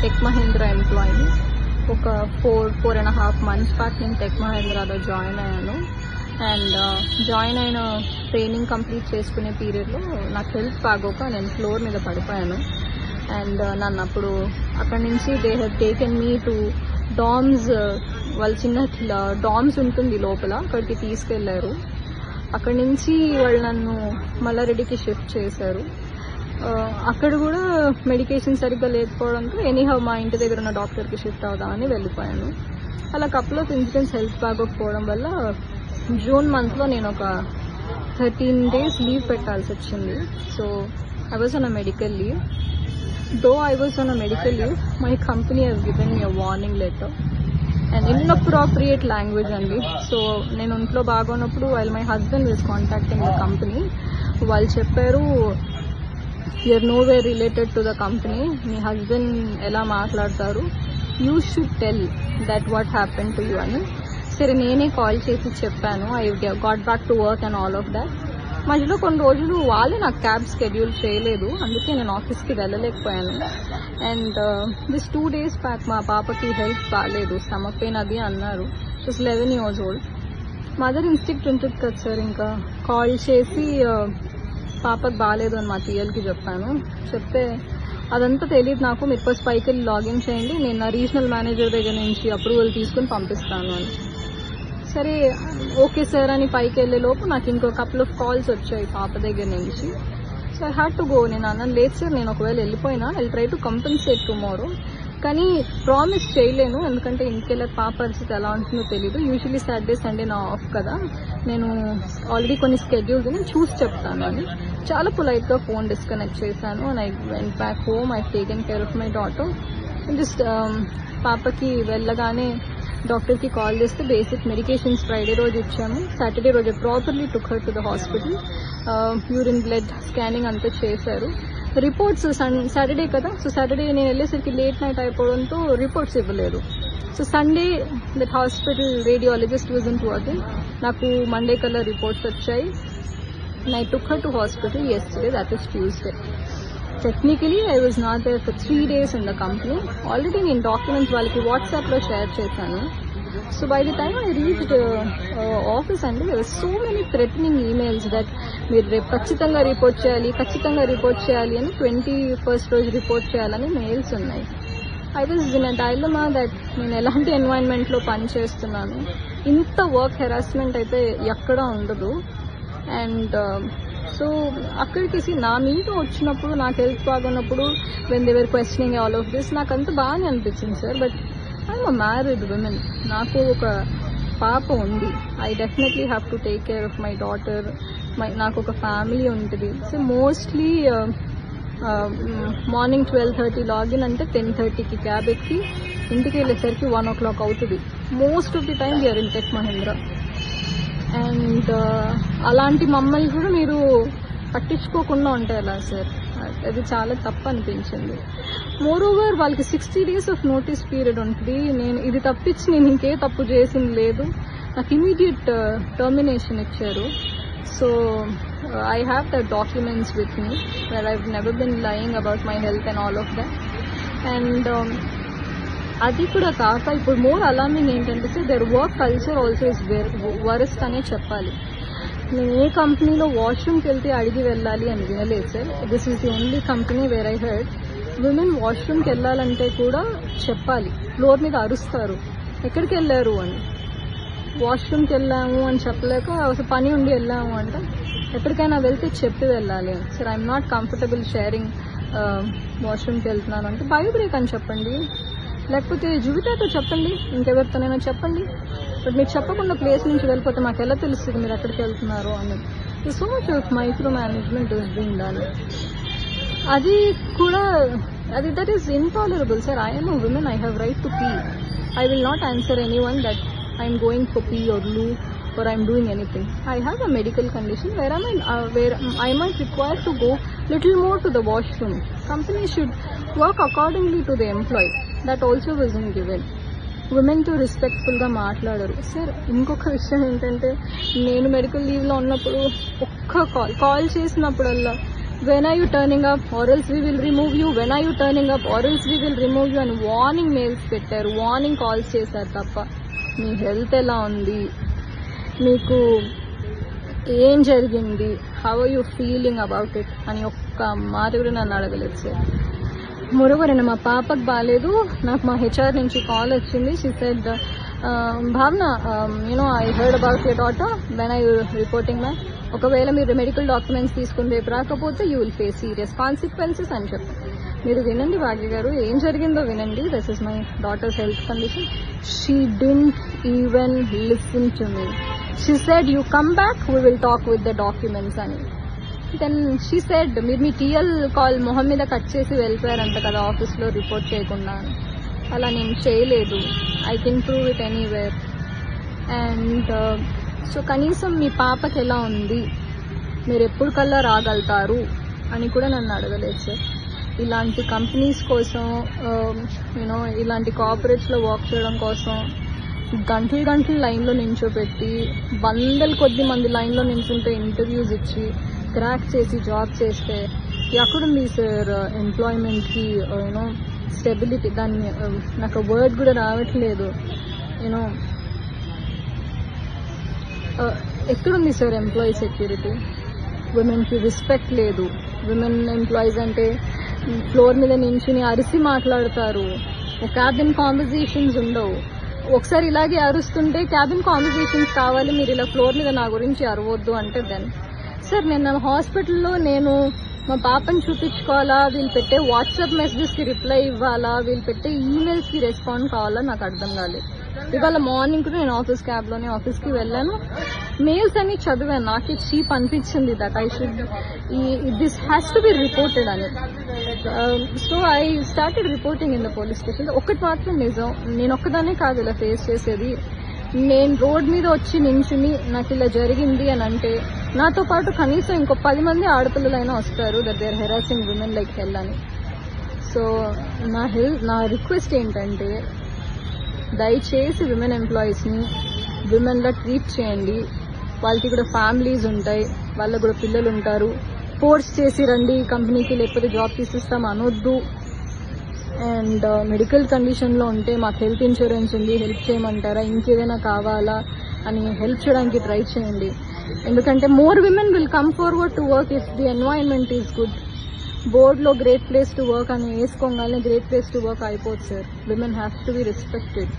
Tech Mahindra ఎంప్లాయీని. ఒక 4.5 months back నేను tech మహీంద్రాలో join అయ్యాను. అండ్ జాయిన్ అయిన ట్రైనింగ్ కంప్లీట్ చేసుకునే పీరియడ్లో నాకు హెల్త్ బాగోక నేను ఫ్లోర్ మీద పడిపోయాను. అండ్ నన్ను అప్పుడు అక్కడి నుంచి they have taken me to DOMS, వాళ్ళ చిన్న డామ్స్ ఉంటుంది లోపల, అక్కడికి తీసుకెళ్లారు. అక్కడి నుంచి వాళ్ళు నన్ను మల్లారెడ్డికి షిఫ్ట్ చేశారు. అక్కడ కూడా మెడికేషన్ సరిగ్గా లేకపోవడంతో ఎనీహౌ మా ఇంటి దగ్గర ఉన్న డాక్టర్కి షిఫ్ట్ అవుదామని వెళ్ళిపోయాను. అలా కపుల్ ఆఫ్ ఇన్సిడెంట్స్ హెల్త్ బాగోకపోవడం వల్ల జూన్ మంత్లో నేను ఒక 13 days లీవ్ పెట్టాల్సి వచ్చింది. So I was on a medical leave. Though I was on a medical leave, my company has given me a warning letter and inappropriate language అండి. So నేను ఒంట్లో బాగున్నప్పుడు while my husband was contacting the company, వాళ్ళు చెప్పారు you're nowhere related to the company, మీ husband ఎలా మాట్లాడతారు, you should tell that what happen to you అని. సరే నేనే కాల్ చేసి చెప్పాను, I got back to work and all of that. మధ్యలో కొన్ని రోజులు వాళ్ళే నాకు క్యాబ్ షెడ్యూల్ చేయలేదు, అందుకే నేను ఆఫీస్కి వెళ్ళలేకపోయాను. అండ్ దిస్ 2 days బ్యాక్ మా పాపకి హెల్త్ బాగాలేదు, స్టమక్ పెయిన్ అది అన్నారు. She's 11 years old. Mother instinct ఉంటుంది కదా సార్, ఇంకా కాల్ చేసి పాపకు బాగాలేదు అని మా టీఎల్కి చెప్పాను. చెప్తే అదంతా తెలియదు నాకు, మీరు ఫస్ట్ పైకి వెళ్ళి లాగిన్ చేయండి, నేను నా రీజనల్ మేనేజర్ దగ్గర నుంచి అప్రూవల్ తీసుకుని పంపిస్తాను అని. సరే ఓకే సార్ అని పైకి వెళ్ళే లోపు నాకు ఇంకో కపుల్ ఆఫ్ కాల్స్ వచ్చాయి పాప దగ్గర నుంచి. So I had to go. నేను అన్నాను లేదు సార్, నేను ఒకవేళ వెళ్ళిపోయినా I try to compensate tomorrow, కానీ ప్రామిస్ చేయలేను, ఎందుకంటే ఇంటికి వెళ్ళే పాప పరిస్థితి ఎలా ఉంటుందో తెలీదు. యూజువలీ సాటర్డే సండే నా ఆఫ్ కదా, నేను ఆల్రెడీ కొన్ని స్కెడ్యూల్స్ నేను చూసి చెప్తాను అని చాలా పొలైట్గా ఫోన్ డిస్కనెక్ట్ చేశాను. And I went back home, I taken care of my daughter. Just పాపకి వెళ్ళగానే డాక్టర్కి కాల్ చేస్తే బేసిక్ మెడికేషన్స్ ఫ్రైడే రోజు ఇచ్చాము, సాటర్డే రోజు properly took her to the hospital. Urine blood scanning అంతా చేశారు. రిపోర్ట్స్ సాటర్డే కదా, సో సాటర్డే నేను వెళ్ళేసరికి లేట్ నైట్ అయిపోవడంతో రిపోర్ట్స్ ఇవ్వలేదు. So Sunday that hospital radiologist wasn't working. నాకు మండే కల్లా రిపోర్ట్స్ వచ్చాయి. and I took her to hospital yesterday, that is Tuesday. Technically, I was not there for 3 days in the company. Already నేను documents వాళ్ళకి వాట్సాప్లో share చేశాను. So by the time I reached office and there were so many threatening emails that మీరు రేపు ఖచ్చితంగా report చేయాలి అని 21st రోజు రిపోర్ట్ చేయాలని మెయిల్స్ ఉన్నాయి. I was in a dilemma that నేను ఎలాంటి ఎన్వైరన్మెంట్లో పనిచేస్తున్నాను, ఇంత వర్క్ హెరాస్మెంట్ అయితే ఎక్కడా ఉండదు. అండ్ సో అక్కడికి నా మీద వచ్చినప్పుడు, నాకు హెల్త్ బాగున్నప్పుడు when they were questioning all of this, నాకు అంత బాగానే అనిపించింది sir. But I'm a married women, నాకు ఒక పాప ఉంది. I definitely have to take care of my daughter. నాకు ఒక ఫ్యామిలీ ఉంటుంది. సో మోస్ట్లీ మార్నింగ్ 12:30 లాగిన్ అంటే 10:30కి క్యాబ్ ఎక్కి ఇంటికి వెళ్ళేసరికి 1 o'clock అవుతుంది. Most of the time we're in Tech Mahindra. And అలాంటి మమ్మల్ని కూడా మీరు పట్టించుకోకుండా ఉంటే ఎలా సార్, అది చాలా తప్పు అనిపించింది. మోరోవర్ వాళ్ళకి 60 days ఆఫ్ నోటీస్ పీరియడ్ ఉంటుంది. నేను ఇది తప్పించి నేను ఇంకే తప్పు చేసింది లేదు. నాకు ఇమీడియట్ టర్మినేషన్ ఇచ్చారు. So I have the documents with me where I've never been lying about my health and all of that. And అది కూడా కాక ఇప్పుడు మోర్ అలార్మింగ్ ఏంటంటే sir, their work culture also is worst అనే చెప్పాలి. నేను ఏ కంపెనీలో వాష్రూమ్కి వెళ్తే అడిగి వెళ్ళాలి అని వినలేదు sir. This is the only company where I heard women వాష్రూమ్కి వెళ్ళాలంటే కూడా చెప్పాలి. ఫ్లోర్ మీద అరుస్తారు ఎక్కడికి వెళ్ళారు అని. వాష్రూమ్కి వెళ్ళాము అని చెప్పలేక అసలు పని ఉండి వెళ్ళాము అంటే ఎక్కడికైనా వెళ్తే చెప్పి వెళ్ళాలి. Sir I'm not comfortable sharing వాష్రూమ్కి వెళ్తున్నాను అంటే బయో బ్రేక్ అని చెప్పండి, లేకపోతే జీవితాతో చెప్పండి, ఇంకెవరితోనైనా చెప్పండి. బట్ మీరు చెప్పకుండా ప్లేస్ నుంచి వెళ్ళిపోతే మాకు ఎలా తెలుస్తుంది మీరు ఎక్కడికి వెళ్తున్నారు అని. So much of micro management is being done. అది కూడా that is intolerable sir. I'm a women, I have right to P. I will not answer anyone that I'm going for P or loo or I'm doing anything. I have a medical condition where I might require to go little more to the washroom. Company should work accordingly to the employee. That also wasn't given. Women to respectful గా మాట్లాడరు sir. ఇంకొక విషయం ఏంటంటే, నేను medical లీవ్లో ఉన్నప్పుడు ఒక్క call చేసినప్పుడల్లా when are you turning up or else we will remove you, when are you turning up or else we will remove you అని వార్నింగ్ మెయిల్స్ పెట్టారు, వార్నింగ్ కాల్స్ చేశారు తప్ప మీ హెల్త్ ఎలా ఉంది, మీకు ఏం జరిగింది, how are you feeling about it అని ఒక్క మాట కూడా నన్ను అడగలేదు సార్. మరోవర్ మా పాపకు బాగాలేదు, నాకు మా హెచ్ఆర్ నుంచి కాల్ వచ్చింది. షీ సెడ్ భావన I heard about your daughter, when I reporting ma'am, ఒకవేళ మీరు మెడికల్ డాక్యుమెంట్స్ తీసుకుని రేపు రాకపోతే you will face serious consequences అని చెప్పి. మీరు వినండి భాగ్య గారు, ఏం జరిగిందో వినండి. This is my daughters health condition. She didn't even listen to me. She said you come back, we will talk with the documents అని. దెన్ షీ సెడ్ మీరు మీ టీఎల్ కాల్ మొహం మీద కట్ చేసి వెళ్ళిపోయారంట కదా ఆఫీస్లో రిపోర్ట్ చేయకుండా. అలా నేను చేయలేదు, I can prove it anywhere. And so కనీసం మీ పాపకి ఎలా ఉంది, మీరు ఎప్పుడు కల్లా రాగలుగుతారు అని కూడా నన్ను అడగలేదు సార్. ఇలాంటి కంపెనీస్ కోసం ఇలాంటి కార్పొరేట్స్లో వర్క్ చేయడం కోసం గంటలు లైన్లో నించోపెట్టి వందల కొద్ది మంది లైన్లో నించుంటే ఇంటర్వ్యూస్ ఇచ్చి క్రాక్ చేసి జాబ్ చేస్తే ఎక్కడుంది సార్ ఎంప్లాయ్మెంట్కి స్టెబిలిటీ? దాన్ని నాకు వర్డ్ కూడా రావట్లేదు. ఎక్కడుంది సార్ ఎంప్లాయీ సెక్యూరిటీ? విమెన్కి రెస్పెక్ట్ లేదు. విమెన్ ఎంప్లాయీస్ అంటే ఫ్లోర్ మీద నించుని అరిసి మాట్లాడతారు, క్యాబిన్ కాన్వర్జేషన్స్ ఉండవు. ఒకసారి ఇలాగే అరుస్తుంటే క్యాబిన్ కాన్వర్జేషన్స్ కావాలి, మీరు ఇలా ఫ్లోర్ మీద నా గురించి అరవద్దు అంటే దెన్ సార్ నేను హాస్పిటల్లో మా పాపని చూపించుకోవాలా, వీళ్ళు పెట్టే వాట్సాప్ మెసేజెస్కి రిప్లై ఇవ్వాలా, వీళ్ళు పెట్టే ఈమెయిల్స్కి రెస్పాండ్ కావాలా, నాకు అర్థం కాలేదు. ఇవాళ మార్నింగ్ కూడా నేను క్యాబ్లోనే ఆఫీస్కి వెళ్ళాను, మెయిల్స్ అన్ని చదివాను. నాకు చీప్ అనిపించింది that I should this has to be reported అని. So I started reporting in the police station. ఒకటి మాత్రం నిజం, నేను ఒక్కదానే కాదు ఇలా ఫేస్ చేసేది. నేను రోడ్ మీద వచ్చి నించుని నాకు ఇలా జరిగింది అని అంటే నాతో పాటు కనీసం ఇంకో 10 మంది ఆడపిల్లలైనా వస్తారు that they are harassing women like hell అని. సో నా రిక్వెస్ట్ ఏంటంటే దయచేసి విమెన్ ఎంప్లాయీస్ని విమెన్లా ట్రీట్ చేయండి. వాళ్ళకి కూడా ఫ్యామిలీస్ ఉంటాయి, వాళ్ళకు కూడా పిల్లలు ఉంటారు. ఫోర్స్ చేసి రండి కంపెనీకి లేకపోతే జాబ్ తీసిస్తాం అనొద్దు. అండ్ మెడికల్ కండిషన్లో ఉంటే మాకు హెల్త్ ఇన్సూరెన్స్ ఉంది, హెల్ప్ చేయమంటారా, ఇంకేదైనా కావాలా అని హెల్ప్ చేయడానికి ట్రై చేయండి. ఎందుకంటే more women will come forward to work if the environment is good. బోర్డ్లో గ్రేట్ ప్లేస్ టు వర్క్ అని వేసుకోగానే గ్రేట్ ప్లేస్ టు వర్క్ అయిపోతుంది sir. Women have to be respected.